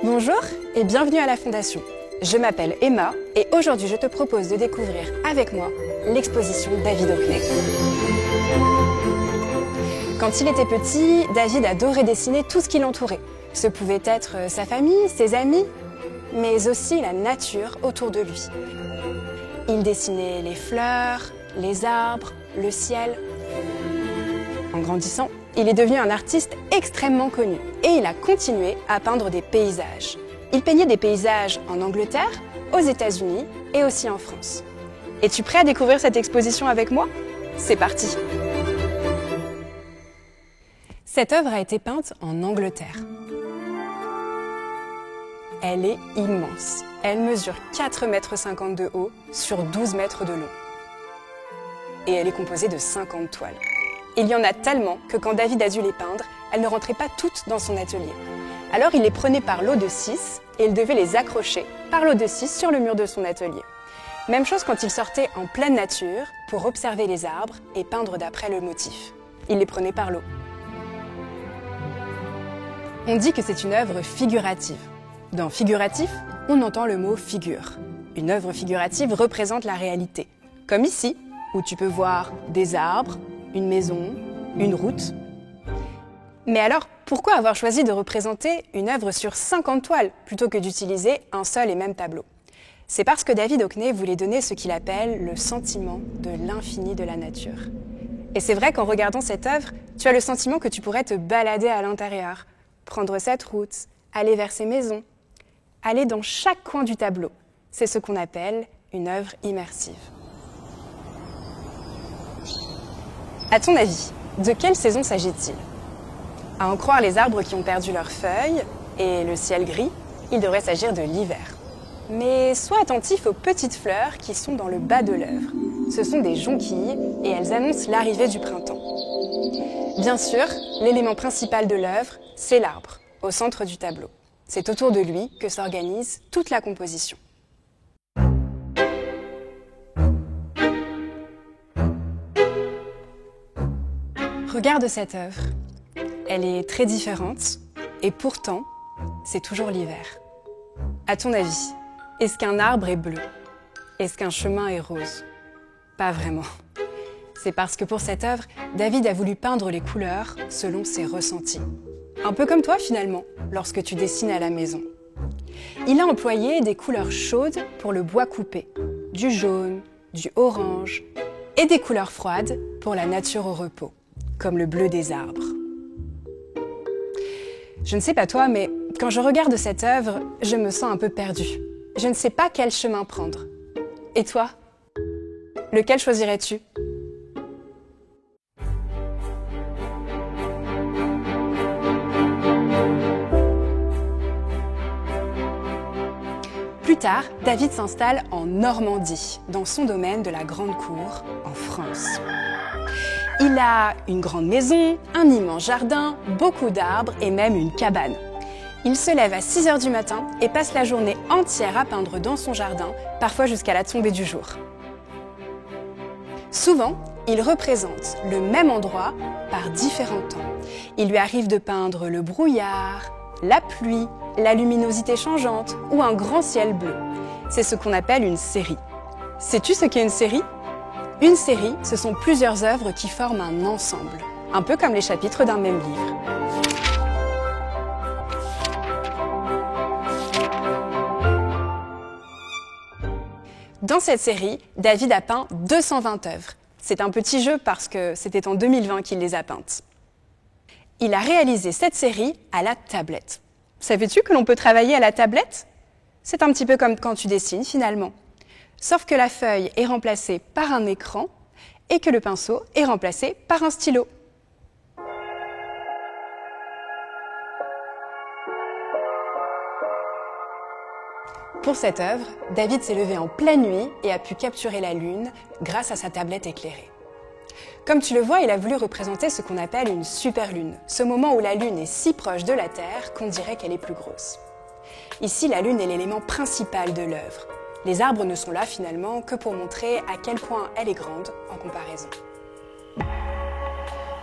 Bonjour et bienvenue à la Fondation. Je m'appelle Emma et aujourd'hui je te propose de découvrir avec moi l'exposition David Hockney. Quand il était petit, David adorait dessiner tout ce qui l'entourait. Ce pouvait être sa famille, ses amis, mais aussi la nature autour de lui. Il dessinait les fleurs, les arbres, le ciel. En grandissant, il est devenu un artiste extrêmement connu et il a continué à peindre des paysages. Il peignait des paysages en Angleterre, aux États-Unis et aussi en France. Es-tu prêt à découvrir cette exposition avec moi? C'est parti! Cette œuvre a été peinte en Angleterre. Elle est immense. Elle mesure 4,50 m de haut sur 12 mètres de long. Et elle est composée de 50 toiles. Il y en a tellement que quand David a dû les peindre, elles ne rentraient pas toutes dans son atelier. Alors il les prenait par lot de 6 et il devait les accrocher par lot de 6 sur le mur de son atelier. Même chose quand il sortait en pleine nature pour observer les arbres et peindre d'après le motif. Il les prenait par lot. On dit que c'est une œuvre figurative. Dans figuratif, on entend le mot figure. Une œuvre figurative représente la réalité. Comme ici, où tu peux voir des arbres, une maison, une route. Mais alors, pourquoi avoir choisi de représenter une œuvre sur 50 toiles plutôt que d'utiliser un seul et même tableau? C'est parce que David Hockney voulait donner ce qu'il appelle le sentiment de l'infini de la nature. Et c'est vrai qu'en regardant cette œuvre, tu as le sentiment que tu pourrais te balader à l'intérieur, prendre cette route, aller vers ces maisons, aller dans chaque coin du tableau. C'est ce qu'on appelle une œuvre immersive. À ton avis, de quelle saison s'agit-il? À en croire les arbres qui ont perdu leurs feuilles et le ciel gris, il devrait s'agir de l'hiver. Mais sois attentif aux petites fleurs qui sont dans le bas de l'œuvre. Ce sont des jonquilles et elles annoncent l'arrivée du printemps. Bien sûr, l'élément principal de l'œuvre, c'est l'arbre, au centre du tableau. C'est autour de lui que s'organise toute la composition. Regarde cette œuvre. Elle est très différente et pourtant, c'est toujours l'hiver. À ton avis, est-ce qu'un arbre est bleu? Est-ce qu'un chemin est rose? Pas vraiment. C'est parce que pour cette œuvre, David a voulu peindre les couleurs selon ses ressentis. Un peu comme toi finalement, lorsque tu dessines à la maison. Il a employé des couleurs chaudes pour le bois coupé, du jaune, du orange et des couleurs froides pour la nature au repos, comme le bleu des arbres. Je ne sais pas toi, mais quand je regarde cette œuvre, je me sens un peu perdue. Je ne sais pas quel chemin prendre. Et toi? Lequel choisirais-tu? Plus tard, David s'installe en Normandie, dans son domaine de la Grande Cour, en France. Il a une grande maison, un immense jardin, beaucoup d'arbres et même une cabane. Il se lève à 6 h du matin et passe la journée entière à peindre dans son jardin, parfois jusqu'à la tombée du jour. Souvent, il représente le même endroit par différents temps. Il lui arrive de peindre le brouillard, la pluie, la luminosité changeante ou un grand ciel bleu. C'est ce qu'on appelle une série. Sais-tu ce qu'est une série? Une série, ce sont plusieurs œuvres qui forment un ensemble, un peu comme les chapitres d'un même livre. Dans cette série, David a peint 220 œuvres. C'est un petit jeu parce que c'était en 2020 qu'il les a peintes. Il a réalisé cette série à la tablette. Savais-tu que l'on peut travailler à la tablette? C'est un petit peu comme quand tu dessines finalement. Sauf que la feuille est remplacée par un écran et que le pinceau est remplacé par un stylo. Pour cette œuvre, David s'est levé en pleine nuit et a pu capturer la lune grâce à sa tablette éclairée. Comme tu le vois, il a voulu représenter ce qu'on appelle une superlune, ce moment où la lune est si proche de la Terre qu'on dirait qu'elle est plus grosse. Ici, la lune est l'élément principal de l'œuvre. Les arbres ne sont là finalement que pour montrer à quel point elle est grande en comparaison.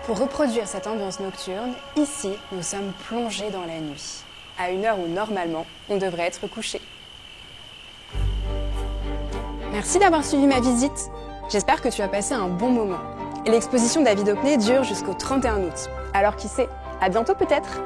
Pour reproduire cette ambiance nocturne, ici, nous sommes plongés dans la nuit. à une heure où normalement on devrait être couché. Merci d'avoir suivi ma visite. J'espère que tu as passé un bon moment. Et l'exposition David Hockney dure jusqu'au 31 août. Alors qui sait, à bientôt peut-être!